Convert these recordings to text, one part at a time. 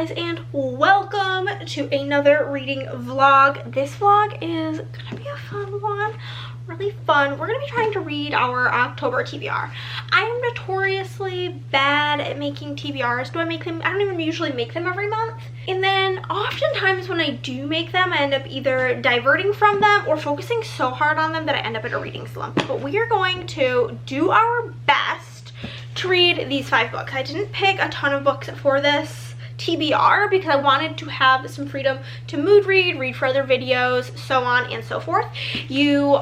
guys, and welcome to another reading vlog. This vlog is gonna be a fun one, really fun. We're gonna be trying to read our October TBR. I am notoriously bad at making TBRs. Do I make them? I don't even usually make them every month. And then oftentimes when I do make them, I end up either diverting from them or focusing so hard on them that I end up in a reading slump. But we are going to do our best to read these 5 books. I didn't pick a ton of books for this TBR because I wanted to have some freedom to mood read for other videos, so on and so forth. You,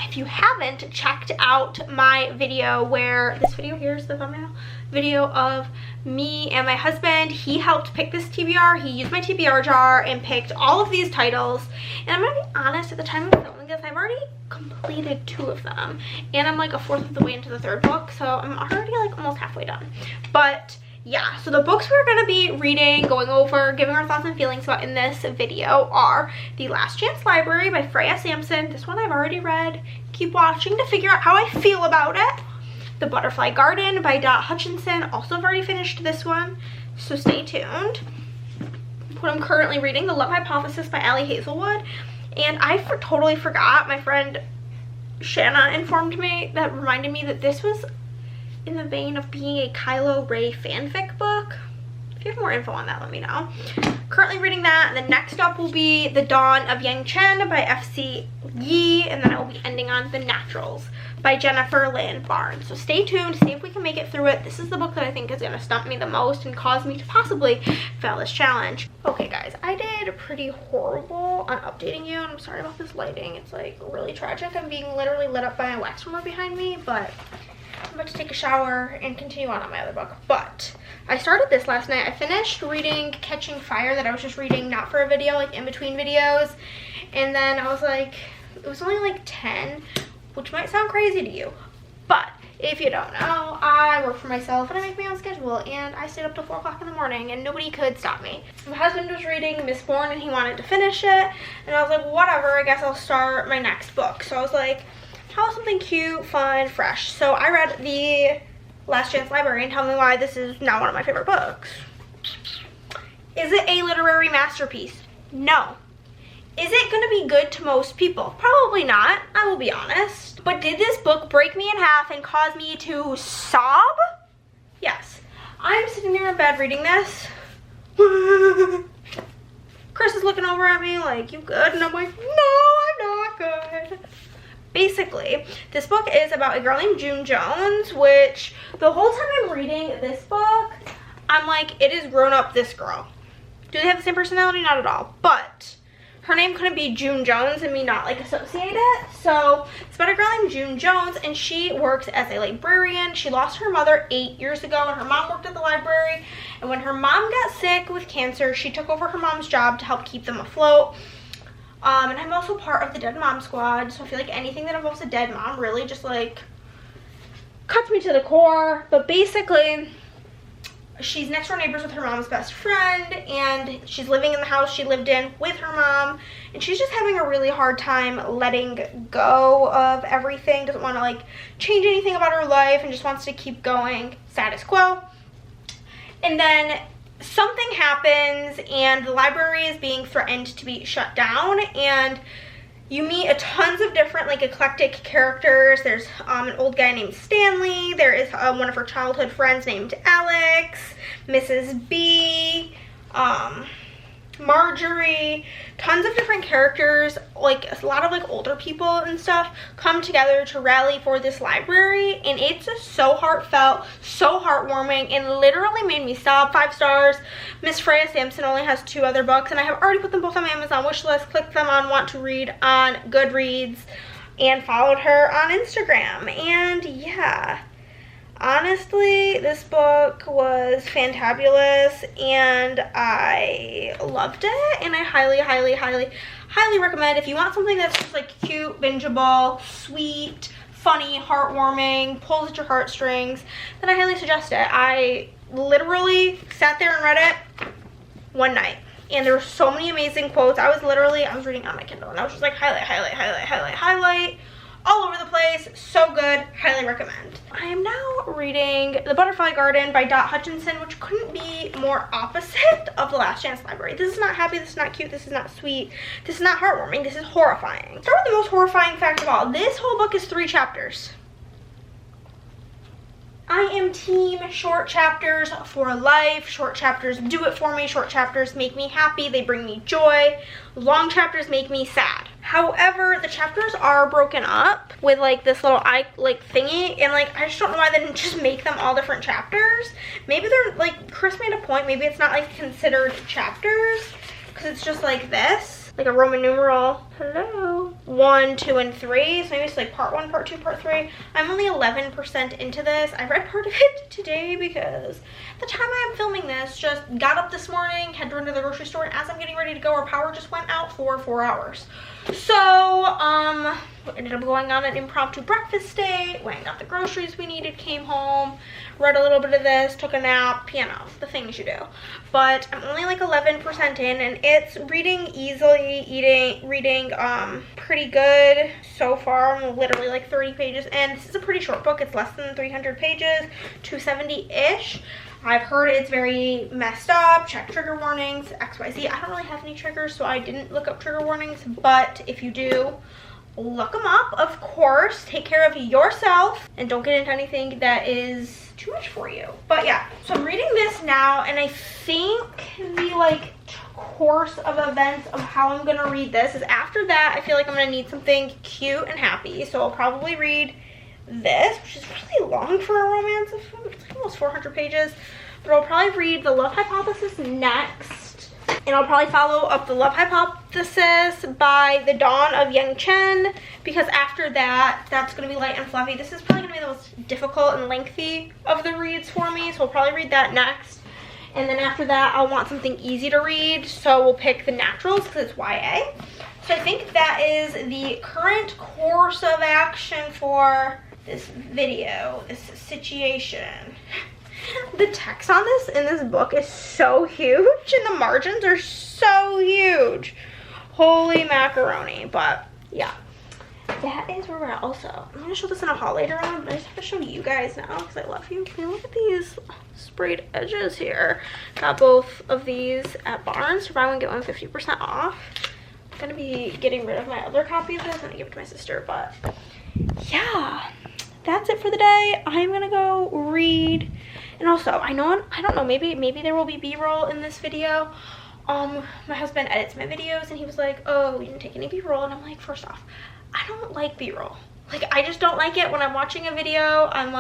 if you haven't checked out my video where, this video, here's the thumbnail, video of me and my husband. He helped pick this TBR. He used my TBR jar and picked all of these titles. And I'm gonna be honest, at the time of filming this, I've already completed 2 of them. And I'm like a 4th of the way into the 3rd book, so I'm already like almost halfway done. But yeah, so the books we're going to be reading, going over, giving our thoughts and feelings about in this video are The Last Chance Library by Freya Sampson. This one I've already read. Keep watching to figure out how I feel about it. The Butterfly Garden by Dot Hutchinson. Also I've already finished this one, so stay tuned. What I'm currently reading, The Love Hypothesis by Allie Hazelwood. And I totally forgot. My friend Shanna informed me, that reminded me that this was in the vein of being a Kylo Ray fanfic book. If you have more info on that, let me know. Currently reading that. And then next up will be The Dawn of Yang Chen by F.C. Yee. And then I will be ending on The Naturals by Jennifer Lynn Barnes. So stay tuned, see if we can make it through it. This is the book that I think is going to stump me the most and cause me to possibly fail this challenge. Okay guys, I did pretty horrible on updating you, and I'm sorry about this lighting. It's like really tragic. I'm being literally lit up by a wax warmer behind me, but I'm about to take a shower and continue on my other book. But I started this last night. I finished reading Catching Fire that I was just reading, not for a video, like in between videos. And then I was like, it was only like 10, which might sound crazy to you. But if you don't know, I work for myself and I make my own schedule. And I stayed up till 4 o'clock in the morning and nobody could stop me. My husband was reading Mistborn and he wanted to finish it. And I was like, whatever, I guess I'll start my next book. So I was like, how about something cute, fun, fresh? So I read The Last Chance Library, and tell me why this is not one of my favorite books. Is it a literary masterpiece? No. Is it going to be good to most people? Probably not, I will be honest. But did this book break me in half and cause me to sob? Yes. I'm sitting there in bed reading this. Chris is looking over at me like, you good? And I'm like, no, I'm not good. Basically, this book is about a girl named June Jones, which the whole time I'm reading this book, I'm like, it is grown up this girl. Do they have the same personality? Not at all. But her name couldn't be June Jones and me not like associate it. So it's about a girl named June Jones, and she works as a librarian. She lost her mother 8 years ago, and her mom worked at the library. And when her mom got sick with cancer, she took over her mom's job to help keep them afloat. And I'm also part of the Dead Mom Squad, so I feel like anything that involves a dead mom really just like cuts me to the core. But basically, she's next door neighbors with her mom's best friend, and she's living in the house she lived in with her mom, and she's just having a really hard time letting go of everything. Doesn't want to like change anything about her life and just wants to keep going status quo. And then something happens and the library is being threatened to be shut down, and you meet a tons of different like eclectic characters. There's an old guy named Stanley. There is one of her childhood friends named Alex, Mrs. B, Marjorie. Tons of different characters, like a lot of like older people and stuff, come together to rally for this library, and it's just so heartfelt, so heartwarming, and literally made me sob. 5 stars. Miss Freya Sampson only has 2 other books, and I have already put them both on my Amazon wish list. Clicked them on Want to Read on Goodreads and followed her on Instagram. And yeah, honestly, this book was fantabulous and I loved it, and I highly recommend. If you want something that's just like cute, bingeable, sweet, funny, heartwarming, pulls at your heartstrings, then I highly suggest it. I literally sat there and read it one night, and there were so many amazing quotes. I was reading on my Kindle, and I was just like highlight. all over the place. So good, highly recommend. I am now reading The Butterfly Garden by Dot Hutchinson, which couldn't be more opposite of The Last Chance Library. This is not happy, this is not cute, this is not sweet, this is not heartwarming, this is horrifying. Start with the most horrifying fact of all. This whole book is 3 chapters. I am team short chapters for life. Short chapters do it for me. Short chapters make me happy. They bring me joy. Long chapters make me sad. However, the chapters are broken up with like this little thingy, and like I just don't know why they didn't just make them all different chapters. Maybe they're like, Chris made a point, maybe it's not like considered chapters because it's just like this. Like a Roman numeral, hello, 1, 2, and 3. So maybe it's like part 1, part 2, part 3. I'm only 11% into this. I read part of it today because the time I am filming this, just got up this morning, had to run to the grocery store, and as I'm getting ready to go, our power just went out for 4 hours. So, ended up going on an impromptu breakfast date, went and got the groceries we needed, came home, read a little bit of this, took a nap, you know, the things you do. But I'm only like 11% in, and it's reading easily, reading pretty good so far. I'm literally like 30 pages, and this is a pretty short book. It's less than 300 pages, 270-ish. I've heard it's very messed up. Check trigger warnings, XYZ. I don't really have any triggers, so I didn't look up trigger warnings, but if you do, look them up, of course. Take care of yourself and don't get into anything that is too much for you. But yeah, so I'm reading this now, and I think the like course of events of how I'm gonna read this is after that I feel like I'm gonna need something cute and happy, so I'll probably read this, which is really long for a romance. It's like almost 400 pages, but I'll probably read The Love Hypothesis next, and I'll probably follow up The Love Hypothesis by The Dawn of Yang Chen, because after that, that's going to be light and fluffy. This is probably going to be the most difficult and lengthy of the reads for me, so I'll probably read that next. And then after that, I'll want something easy to read, so we'll pick The Naturals because it's YA. So I think that is the current course of action for this video, this situation. The text on this in this book is so huge, and the margins are so huge. Holy macaroni. But yeah, that is where we're at. Also, I'm gonna show this in a haul later on, but I just have to show you guys now because I love you. Can you look at these sprayed edges here? Got both of these at Barnes for buy one get one 50% off. I'm gonna be getting rid of my other copy of this. I'm gonna give it to my sister, but yeah, that's it for the day. I'm gonna go read. And also, I don't know, maybe there will be B-roll in this video. My husband edits my videos, and he was like, oh, you didn't take any B-roll. And I'm like, first off, I don't like B-roll. Like, I just don't like it. When I'm watching a video, I'm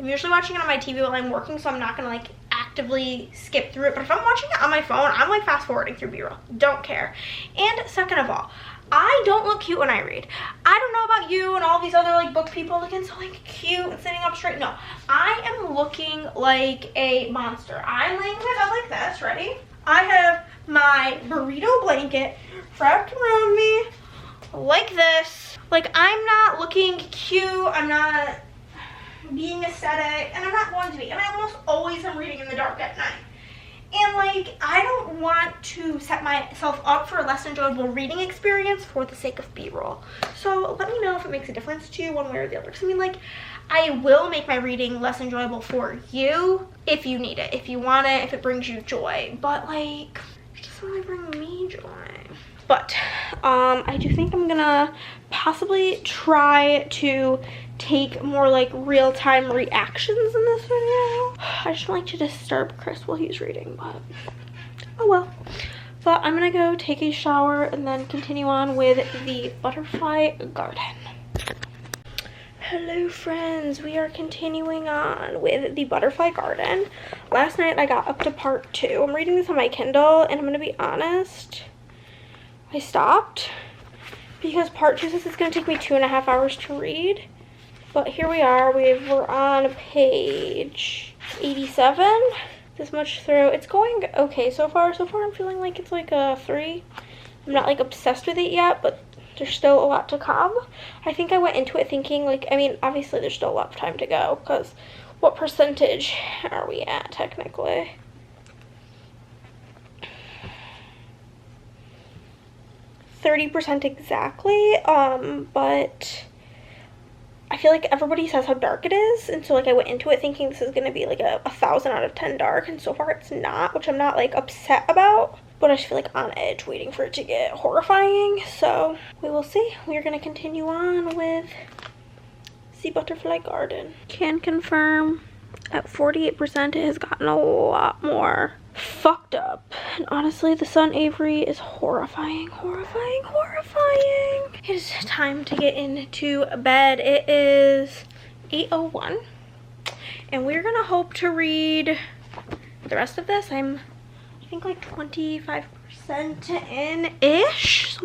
usually watching it on my TV while I'm working, so I'm not gonna like actively skip through it. But if I'm watching it on my phone, I'm like fast forwarding through B-roll. Don't care. And second of all, I don't look cute when I read. I don't know about you and all these other like book people looking so like cute and sitting up straight. No, I am looking like a monster. I'm laying in my bed like this, ready? I have my burrito blanket wrapped around me like this. Like, I'm not looking cute, I'm not being aesthetic, and I'm not going to be. And I almost always am reading in the dark at night. And like, I don't want to set myself up for a less enjoyable reading experience for the sake of B-roll. So let me know if it makes a difference to you one way or the other. Because I mean, like, I will make my reading less enjoyable for you if you need it, if you want it, if it brings you joy. But like, it doesn't really bring me joy. But I do think I'm gonna possibly try to take more like real-time reactions in this video. I just don't like to disturb Chris while he's reading, but oh well. But I'm gonna go take a shower and then continue on with The Butterfly Garden. Hello friends, we are continuing on with The Butterfly Garden. Last night I got up to part 2. I'm reading this on my Kindle, and I'm gonna be honest, I stopped because part 2 says it's gonna take me 2.5 hours to read. But here we are, we're on page 87, this much through. It's going okay so far. So far I'm feeling like it's like a 3. I'm not like obsessed with it yet, but there's still a lot to come. I think I went into it thinking like, I mean, obviously there's still a lot of time to go, because what percentage are we at technically? .30% exactly, but I feel like everybody says how dark it is, and so like I went into it thinking this is gonna be like a 1,000 out of 10 dark, and so far it's not, which I'm not like upset about, but I just feel like on edge waiting for it to get horrifying. So we will see. We're gonna continue on with Sea Butterfly Garden. Can confirm at 48% it has gotten a lot more fucked up, and honestly the son Avery is horrifying. It is time to get into bed. It is 8:01 and we're gonna hope to read the rest of this. I think like 25% in ish,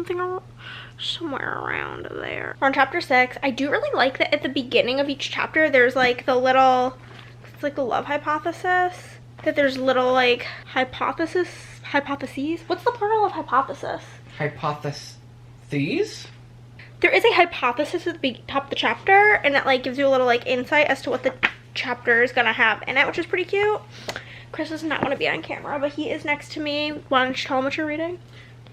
somewhere around there. We're on chapter 6. I do really like that at the beginning of each chapter there's like the little, it's like the love hypothesis, that there's little like hypotheses. What's the plural of hypothesis? Hypotheses? There is a hypothesis at the top of the chapter, and that like gives you a little like insight as to what the chapter is gonna have in it, which is pretty cute. Chris does not want to be on camera, but he is next to me. Why don't you tell him what you're reading?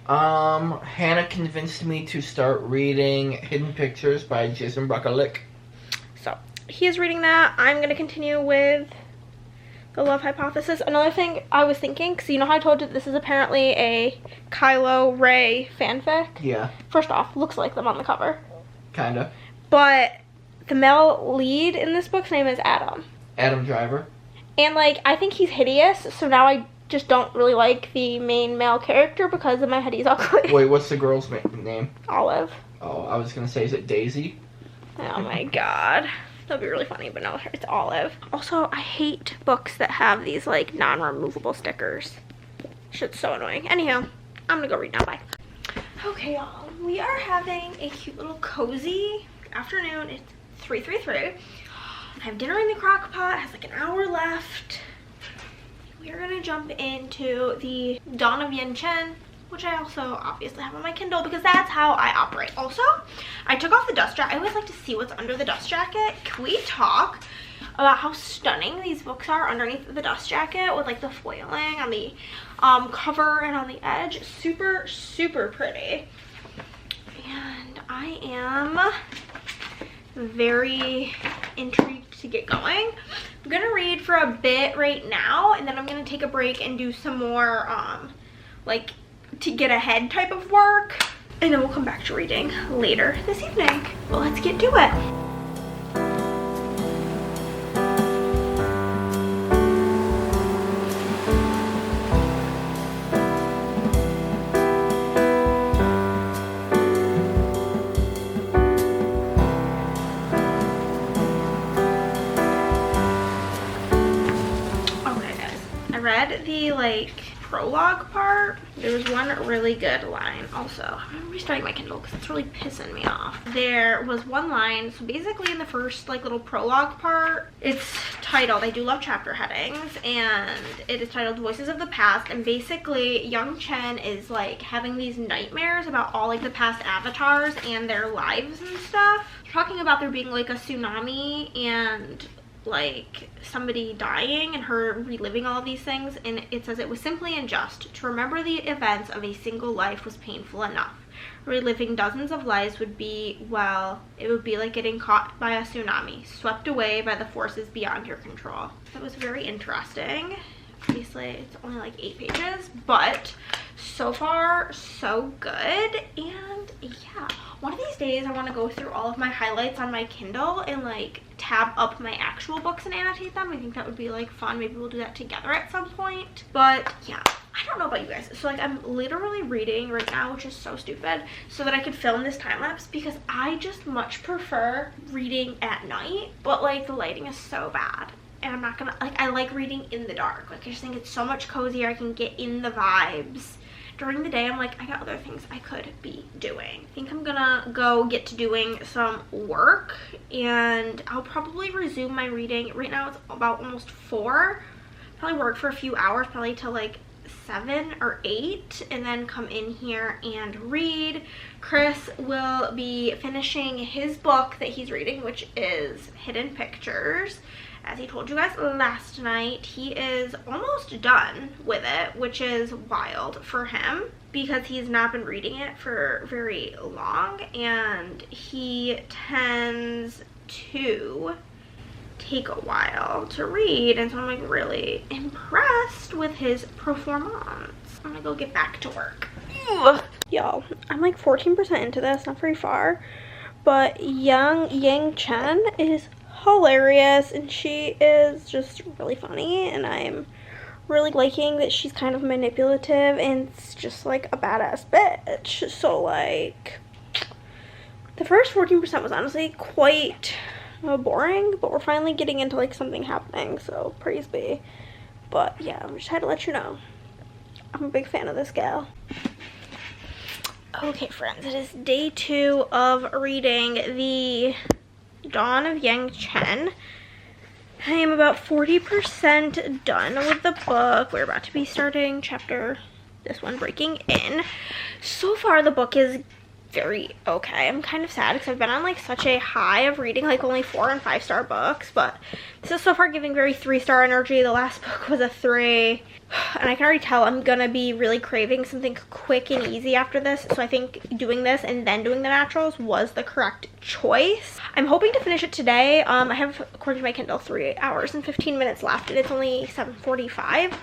Hannah convinced me to start reading Hidden Pictures by Jason Brocolick. So he is reading that. I'm gonna continue with the love hypothesis. Another thing I was thinking, because you know how I told you this is apparently a Kylo Rey fanfic? Yeah. First off, looks like them on the cover. Kinda. But the male lead in this book's name is Adam. Adam Driver. And like, I think he's hideous, so now I just don't really like the main male character because in my head he's ugly. Wait, what's the girl's name? Olive. Oh, I was gonna say, is it Daisy? Oh my god. That'd be really funny, but no, it's Olive. Also, I hate books that have these like non-removable stickers. Shit's so annoying. Anyhow, I'm gonna go read now. Bye. Okay, y'all. We are having a cute little cozy afternoon. It's 3:33. I have dinner in the crock pot. It has like an hour left. We are gonna jump into the Dawn of Yen Chen, which I also obviously have on my Kindle because that's how I operate. Also, I took off the dust jacket. I always like to see what's under the dust jacket. Can we talk about how stunning these books are underneath the dust jacket with like the foiling on the cover and on the edge? Super, super pretty. And I am very intrigued to get going. I'm gonna read for a bit right now, and then I'm gonna take a break and do some more like to get ahead type of work, and then we'll come back to reading later this evening. Well, let's get to it. Okay guys, I read the like prologue part. There was one really good line. Also, I'm restarting my Kindle because it's really pissing me off. There was one line, so basically in the first like little prologue part, it's titled, I do love chapter headings, and it is titled Voices of the Past, and basically young Chen is like having these nightmares about all like the past avatars and their lives and stuff. Talking about there being like a tsunami and like somebody dying and her reliving all of these things, and it says it was simply unjust. To remember the events of a single life was painful enough. Reliving dozens of lives would be, well, it would be like getting caught by a tsunami, swept away by the forces beyond your control. That was very interesting. Obviously, it's only like 8 pages, but so far, so good. And yeah, one of these days I want to go through all of my highlights on my Kindle and like tab up my actual books and annotate them. I think that would be like fun. Maybe we'll do that together at some point. But yeah, I don't know about you guys. So like I'm literally reading right now, which is so stupid, so that I could film this time lapse because I just much prefer reading at night, but like the lighting is so bad. And I'm not gonna, like, I like reading in the dark. Like, I just think it's so much cozier. I can get in the vibes. During the day, I'm like, I got other things I could be doing. I think I'm gonna go get to doing some work, and I'll probably resume my reading. Right now, it's about almost 4. Probably work for a few hours, probably till like 7 or 8, and then come in here and read. Chris will be finishing his book that he's reading, which is Hidden Pictures. As he told you guys last night, he is almost done with it, which is wild for him because he's not been reading it for very long, and he tends to take a while to read, and so I'm like really impressed with his performance. I'm gonna go get back to work. Y'all, I'm like 14% into this, not very far, but Yang Chen is hilarious, and she is just really funny, and I'm really liking that she's kind of manipulative and it's just like a badass bitch. So like the first 14% was honestly quite boring, but we're finally getting into like something happening, so praise be. But yeah, I just had to let you know I'm a big fan of this gal. Okay friends, it is day 2 of reading The Dawn of Yang Chen. I am about 40% done with the book. We're about to be starting chapter, this one, Breaking In. So far the book is very okay. I'm kind of sad because I've been on like such a high of reading like only 4 and 5-star books, but this is so far giving very 3-star energy. The last book was a 3, and I can already tell I'm gonna be really craving something quick and easy after this, so I think doing this and then doing the naturals was the correct choice. I'm hoping to finish it today. I have, according to my Kindle, 3 hours and 15 minutes left, and it's only 7:45.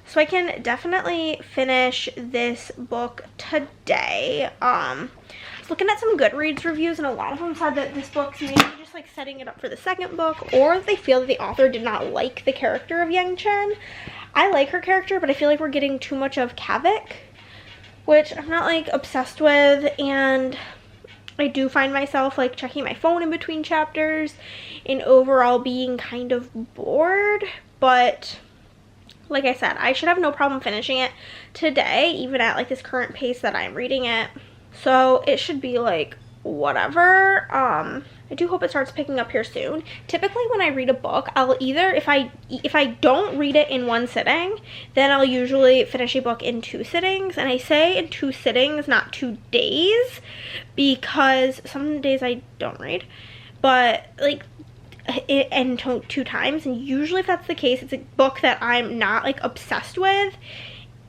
So I can definitely finish this book today. I was looking at some Goodreads reviews, and a lot of them said that this book's maybe just like setting it up for the second book, or they feel that the author did not like the character of Yang Chen. I like her character, but I feel like we're getting too much of Kavik, which I'm not like obsessed with, and I do find myself like checking my phone in between chapters and overall being kind of bored. But like I said, I should have no problem finishing it today, even at like this current pace that I'm reading it. So it should be like whatever. I do hope it starts picking up here soon. Typically when I read a book, I'll either, if I don't read it in one sitting, then I'll usually finish a book in 2 sittings. And I say in 2 sittings, not 2 days, because some days I don't read, but like and 2 times, and usually if that's the case, it's a book that I'm not like obsessed with,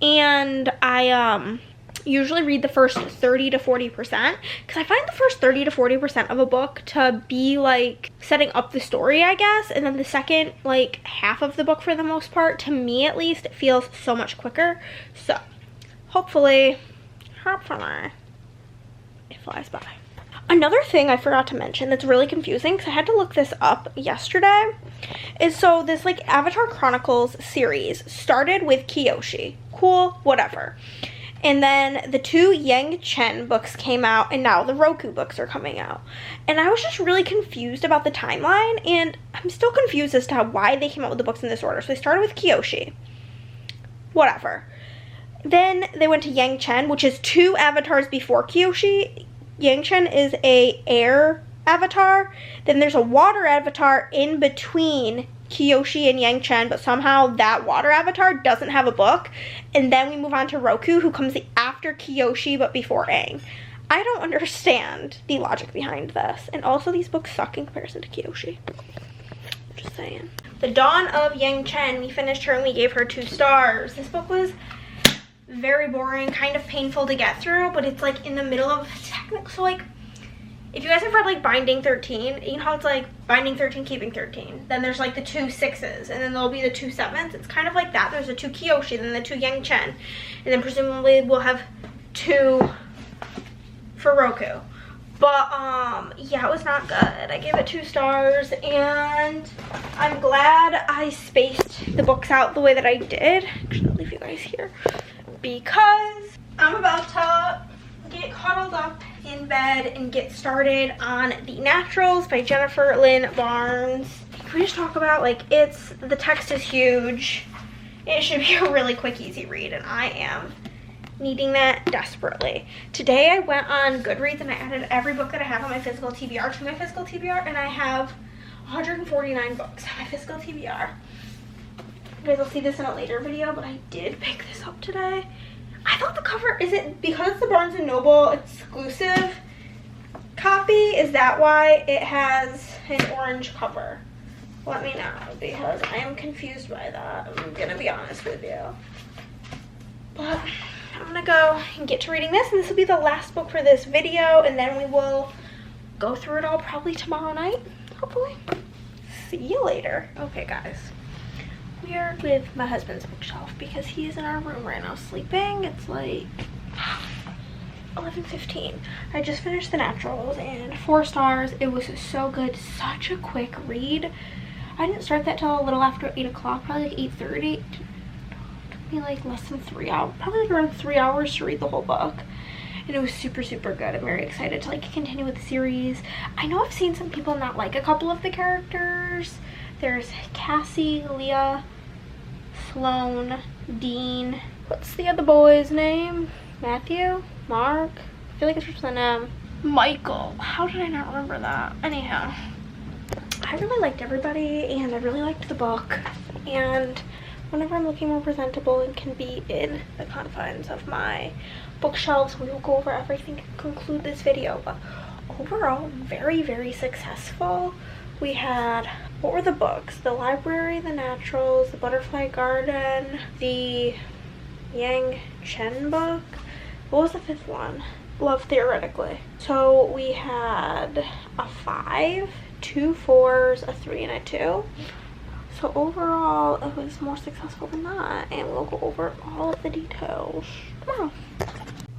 and I usually read the first 30 to 40%, because I find the first 30 to 40% of a book to be like setting up the story, I guess, and then the second like half of the book, for the most part, to me at least, it feels so much quicker. So hopefully it flies by. Another thing I forgot to mention that's really confusing, because I had to look this up yesterday, is so this like Avatar Chronicles series started with Kyoshi. Cool, whatever. And then the 2 Yang Chen books came out, and now the Roku books are coming out. And I was just really confused about the timeline, and I'm still confused as to why they came out with the books in this order. So they started with Kyoshi. Whatever. Then they went to Yang Chen, which is 2 avatars before Kyoshi. Yang Chen is a air avatar. Then there's a water avatar in between Kyoshi and Yang Chen, but somehow that water avatar doesn't have a book. And then we move on to Roku, who comes after Kyoshi but before Aang. I don't understand the logic behind this. And also these books suck in comparison to Kyoshi. Just saying. The Dawn of Yang Chen, we finished her and we gave her 2 stars. This book was very boring, kind of painful to get through, but it's like in the middle of technical, so like if you guys have read like Binding 13, you know how it's like Binding 13, Keeping 13, then there's like the 2 6s, and then there'll be the 2 7s. It's kind of like that. There's the 2 Kyoshi, then the 2 Yang Chen, and then presumably we'll have 2 for Roku. But yeah, it was not good. I gave it 2 stars, and I'm glad I spaced the books out the way that I did. Actually, I'll leave you guys here, because I'm about to get cuddled up in bed and get started on The Naturals by Jennifer Lynn Barnes. Can we just talk about, like, the text is huge. It should be a really quick, easy read, and I am needing that desperately. Today I went on Goodreads and I added every book that I have on my physical TBR to my physical TBR, and I have 149 books on my physical TBR. You guys will see this in a later video, but I did pick this up today. I thought the cover, is it because it's the Barnes & Noble exclusive copy? Is that why it has an orange cover? Let me know, because I am confused by that. I'm gonna be honest with you. But I'm gonna go and get to reading this, and this will be the last book for this video, and then we will go through it all probably tomorrow night. hopefully. See you later. Okay, guys. We are with my husband's bookshelf because he is in our room right now sleeping. It's like 11:15. I just finished The Naturals and 4 stars. It was so good. Such a quick read. I didn't start that till a little after 8 o'clock, probably like 8:30. It took me like less than 3 hours, probably like around 3 hours to read the whole book. And it was super, super good. I'm very excited to like continue with the series. I know I've seen some people not like a couple of the characters. There's Cassie, Leah, Sloane, Dean. What's the other boy's name? Matthew? Mark? I feel like it's just an Michael. How did I not remember that? Anyhow, I really liked everybody and I really liked the book. And whenever I'm looking more presentable and can be in the confines of my bookshelves, we will go over everything and conclude this video. But overall, very, very successful. We had, what were the books? The Library, The Naturals, The Butterfly Garden, the Yang Chen book. What was the 5th one? Love Theoretically. So we had a 5, 2 4s, a 3, and a 2. So overall, it was more successful than that. And we'll go over all of the details tomorrow.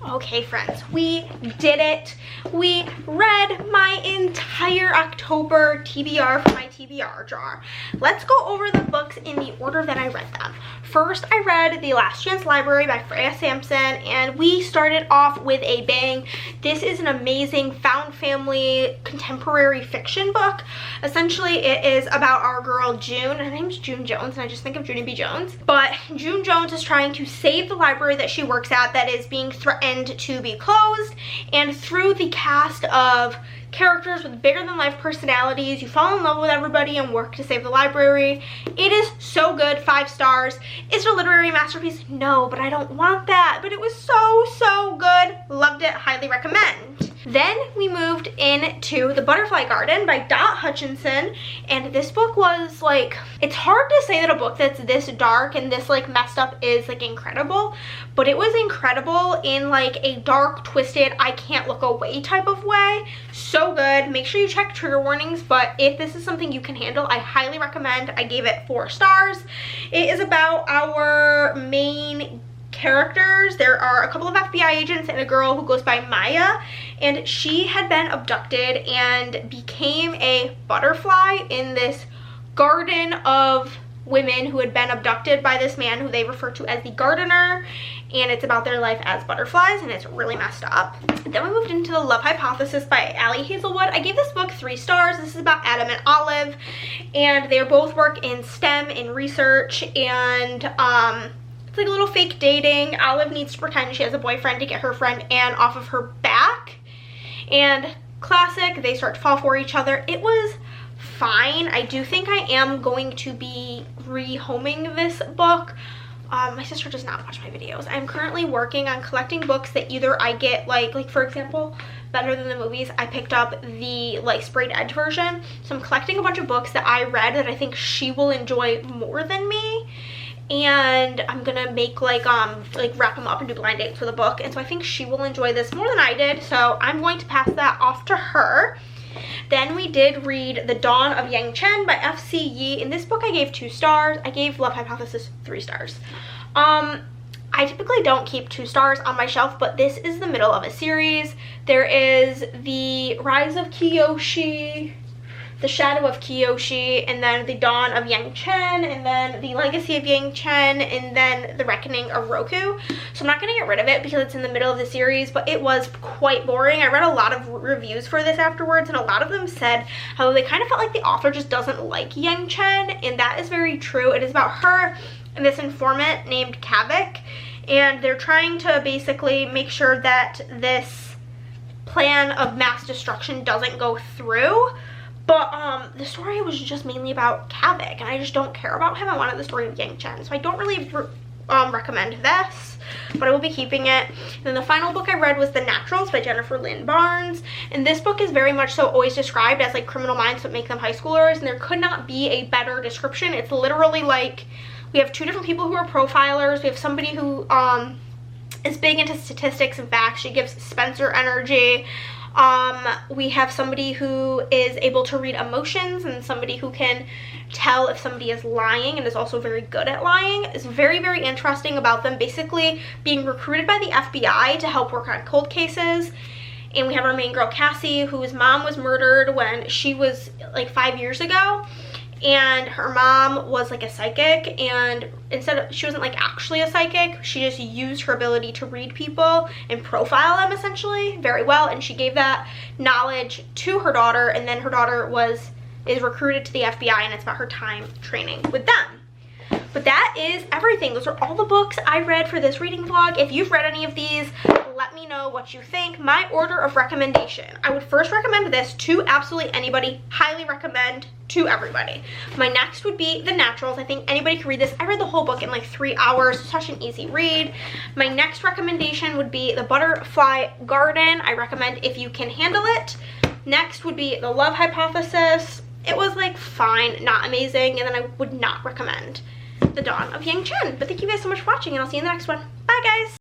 Okay, friends, we did it. We read my entire October TBR from my TBR jar. Let's go over the books in the order that I read them. First, I read The Last Chance Library by Freya Sampson, and we started off with a bang. This is an amazing found family contemporary fiction book. Essentially, it is about our girl June. Her name's June Jones, and I just think of Junie B. Jones. But June Jones is trying to save the library that she works at that is being threatened to be closed, and through the cast of characters with bigger than life personalities, you fall in love with everybody and work to save the library. It is so good. 5 stars. Is it a literary masterpiece? No, but I don't want that. But it was so good. Loved it. Highly recommend. Then we moved into The Butterfly Garden by Dot Hutchinson, and this book was like, it's hard to say that a book that's this dark and this like messed up is like incredible, but it was incredible in like a dark, twisted, I can't look away type of way. So good. Make sure you check trigger warnings, but if this is something you can handle, I highly recommend. I gave it 4 stars. It is about our main characters. There are a couple of FBI agents and a girl who goes by Maya, and she had been abducted and became a butterfly in this garden of women who had been abducted by this man who they refer to as the gardener, and it's about their life as butterflies, and it's really messed up. Then we moved into The Love Hypothesis by Allie Hazelwood. I gave this book 3 stars. This is about Adam and Olive, and they both work in STEM, in research, and it's like a little fake dating. Olive needs to pretend she has a boyfriend to get her friend Anne off of her back. And classic, they start to fall for each other. It was fine. I do think I am going to be rehoming this book. My sister does not watch my videos. I'm currently working on collecting books that either I get like for example, Better Than the Movies, I picked up the like sprayed edge version. So I'm collecting a bunch of books that I read that I think she will enjoy more than me. And I'm gonna make like wrap them up and do blind dates for the book, and so I think she will enjoy this more than I did, so I'm going to pass that off to her. Then we did read The Dawn of Yang Chen by F.C. Yee. In this book I gave 2 stars. I gave Love Hypothesis 3 stars. I typically don't keep 2 stars on my shelf, but this is the middle of a series. There is The Rise of Kiyoshi, The Shadow of Kiyoshi, and then The Dawn of Yang Chen, and then The Legacy of Yang Chen, and then The Reckoning of Roku. So I'm not going to get rid of it because it's in the middle of the series, but it was quite boring. I read a lot of reviews for this afterwards, and a lot of them said how they kind of felt like the author just doesn't like Yang Chen, and that is very true. It is about her and this informant named Kavik, and they're trying to basically make sure that this plan of mass destruction doesn't go through. But the story was just mainly about Kavik, and I just don't care about him. I wanted the story of Yang Chen, so I don't really recommend this, but I will be keeping it. And then the final book I read was The Naturals by Jennifer Lynn Barnes, and this book is very much so always described as like Criminal Minds but make them high schoolers, and there could not be a better description. It's literally like we have 2 different people who are profilers. We have somebody who is big into statistics and facts. She gives Spencer energy. We have somebody who is able to read emotions and somebody who can tell if somebody is lying and is also very good at lying. It's very, very interesting about them basically being recruited by the FBI to help work on cold cases. And we have our main girl, Cassie, whose mom was murdered when she was like 5 years ago. And her mom was like a psychic, and she wasn't like actually a psychic, she just used her ability to read people and profile them essentially very well, and she gave that knowledge to her daughter, and then her daughter is recruited to the FBI, and it's about her time training with them. But that is everything. Those are all the books I read for this reading vlog. If you've read any of these, let me know what you think. My order of recommendation, I would first recommend this to absolutely anybody, highly recommend to everybody. My next would be The Naturals. I think anybody can read this. I read the whole book in like 3 hours, such an easy read. My next recommendation would be The Butterfly Garden. I recommend if you can handle it. Next would be The Love Hypothesis. It was like fine, not amazing, and then I would not recommend The Dawn of Yang Chen. But thank you guys so much for watching, and I'll see you in the next one. Bye guys!